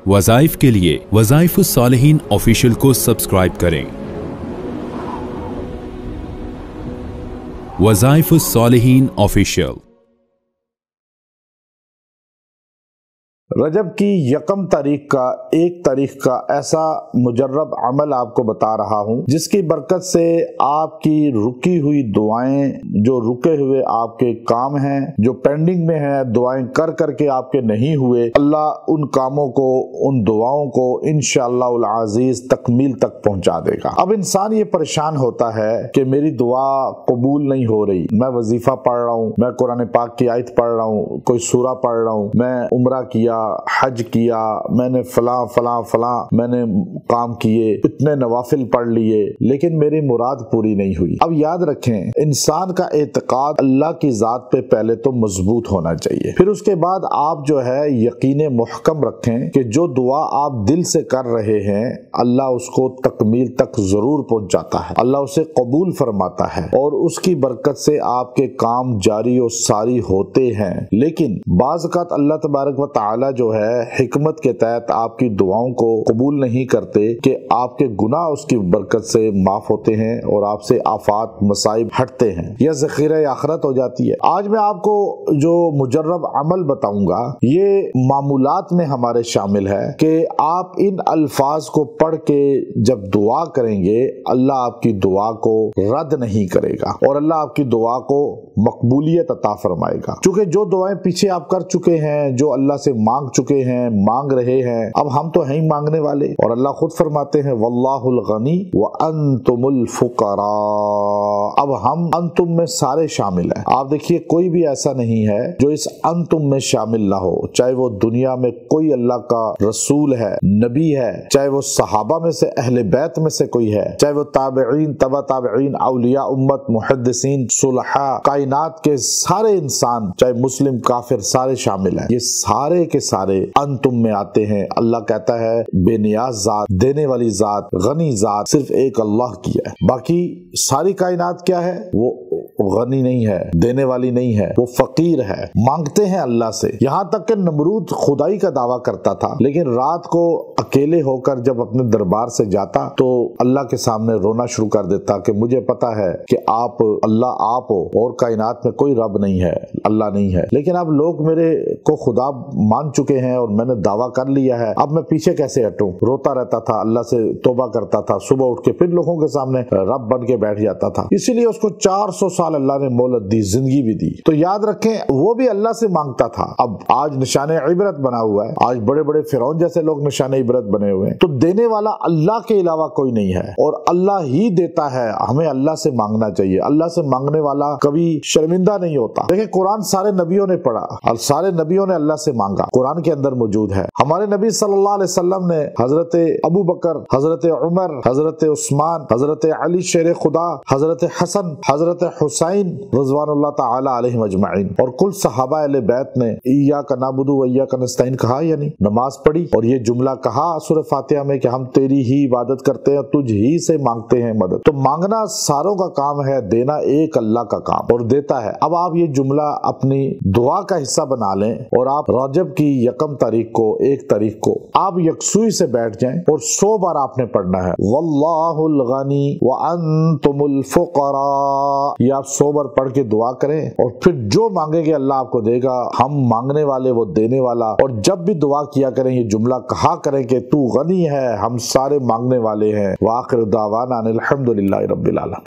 वज़ाइफ के लिए वज़ाइफ सालिहीन ऑफिशियल को सब्सक्राइब करें। वज़ाइफ सालिहीन ऑफिशियल। रजब की यकम तारीख का 1 तारीख का ऐसा मुजर्रब अमल आपको बता रहा हूँ जिसकी बरकत से आपकी रुकी हुई दुआएं, जो रुके हुए आपके काम हैं, जो पेंडिंग में हैं, दुआएं कर करके आपके नहीं हुए, अल्लाह उन कामों को, उन दुआओं को इंशाअल्लाह अज़ीज तकमील तक पहुंचा देगा। अब इंसान ये परेशान होता है कि मेरी दुआ कबूल नहीं हो रही, मैं वजीफा पढ़ रहा हूँ, मैं कुरान पाक की आयत पढ़ रहा हूँ, कोई सूरा पढ़ रहा हूँ, मैं उम्रा किया, हज किया, मैंने फला मैंने काम किए, इतने नवाफिल पढ़ लिए, लेकिन मेरी मुराद पूरी नहीं हुई। अब याद रखें, इंसान का एतकाद अल्लाह की जात पे पहले तो मजबूत होना चाहिए, फिर उसके बाद आप जो है यकीन मुहकम रखें कि जो दुआ आप दिल से कर रहे हैं अल्लाह उसको तकमील तक जरूर पहुंचाता है, अल्लाह उसे कबूल फरमाता है और उसकी बरकत से आपके काम जारी और सारी होते हैं। लेकिन बाज़ औक़ात अल्लाह तबारक व तआला जो है हिकमत के तहत आपकी दुआओं को कबूल नहीं करते कि आपके गुनाह उसकी बरकत से माफ होते हैं और आपसे आफात मसाइब हटते हैं या ज़ख़ीरा आखिरत हो जाती है। आज मैं आपको जो मुजर्रब अमल बताऊंगा ये मामूलात में हमारे शामिल है कि आप इन अल्फाज को पढ़ के जब दुआ करेंगे अल्लाह आपकी दुआ को रद्द नहीं करेगा और अल्लाह आपकी दुआ को मकबूलियत अता फरमाएगा। चूंकि जो दुआएं पीछे आप कर चुके हैं, जो अल्लाह से मांग चुके हैं, मांग रहे हैं, अब हम तो हैं ही मांगने वाले और अल्लाह खुद फरमाते हैं वल्लाहुल गनी व अंतुमुल फुकरा। अब हम अंतुम में सारे शामिल हैं। आप देखिए कोई भी ऐसा नहीं है जो इस अंतुम में शामिल ना हो, चाहे वो दुनिया में कोई अल्लाह का रसूल है, नबी है, चाहे वो सहाबा में से अहले बैत में से कोई है, चाहे वो ताबईन, तबा ताबईन, औलिया उम्मत, मुहद्दिसीन, सुलहा, कायनात के सारे इंसान, चाहे मुस्लिम काफिर, सारे शामिल हैं। ये सारे के सारे अंतुम में आते हैं। अल्लाह कहता है बेनियाज जात, देने वाली जात, गनी जात सिर्फ एक अल्लाह की है, बाकी सारी कायनात क्या है, वो गनी नहीं है, देने वाली नहीं है, वो फकीर है, मांगते हैं अल्लाह से। यहाँ तक कि नमरूद खुदाई का दावा करता था, लेकिन रात को अकेले होकर जब अपने दरबार से जाता तो अल्लाह के सामने रोना शुरू कर देता कि मुझे पता है कि आप अल्लाह आप हो और कायनात में कोई रब नहीं है, अल्लाह नहीं है, लेकिन अब लोग मेरे को खुदा मान चुके हैं और मैंने दावा कर लिया है, अब मैं पीछे कैसे हटूं। रोता रहता था, अल्लाह से तौबा करता था, सुबह उठ के फिर लोगों के सामने रब बन के बैठ जाता था। इसीलिए उसको 400 साल अल्लाह ने मोहलत दी, जिंदगी भी दी। तो याद रखें वो भी अल्लाह से मांगता था। अब आज निशाने इबरत बना हुआ है, आज बड़े बड़े फिरौन जैसे लोग निशाने इबरत बने हुए हैं। तो देने वाला अल्लाह के अलावा कोई नहीं है और अल्लाह ही देता है। हमें अल्लाह से मांगना चाहिए, अल्लाह से मांगने वाला कभी शर्मिंदा नहीं होता। देखिए कुरान सारे नबियों ने पढ़ा और सारे नबियों ने अल्लाह से मांगा, कुरान के अंदर मौजूद है। हमारे नबी सल्लल्लाहु अलैहि वसल्लम ने हजरत अबू बकर, हजरत उमर, हजरत उस्मान, हजरत अली शेर खुदा, हजरत हसन, हजरत हुसैन रज़वानुल्लाह ताला अलैहिम अजमईन और कुल सहाबा अहले बैत ने इय्याका नअबुदु व इय्याका नस्तईन कहा, यानी नमाज पढ़ी और ये जुमला कहा सूरह फातिहा में कि हम तेरी ही इबादत करते हैं, तुझ ही से मांगते हैं मदद। तो मांगना सारों का काम है, देना एक अल्लाह का काम और देता है। अब आप ये जुमला अपनी दुआ का हिस्सा बना लें और आप रजब की यकम तारीख को, 1 तारीख को आप यकसुई से बैठ जाएं और 100 बार आपने पढ़ना है वल्लाहुल गनी व अंतुमुल फुकरा। ये आप 100 बार पढ़ के दुआ करें और फिर जो मांगेंगे अल्लाह आपको देगा। हम मांगने वाले, वो देने वाला। और जब भी दुआ किया करें ये जुमला कहा करें कि तू गनी है, हम सारे मांगने वाले हैं। व आखिर दावाना अनिल हम्दुलिल्लाहि रब्बिल आलमीन।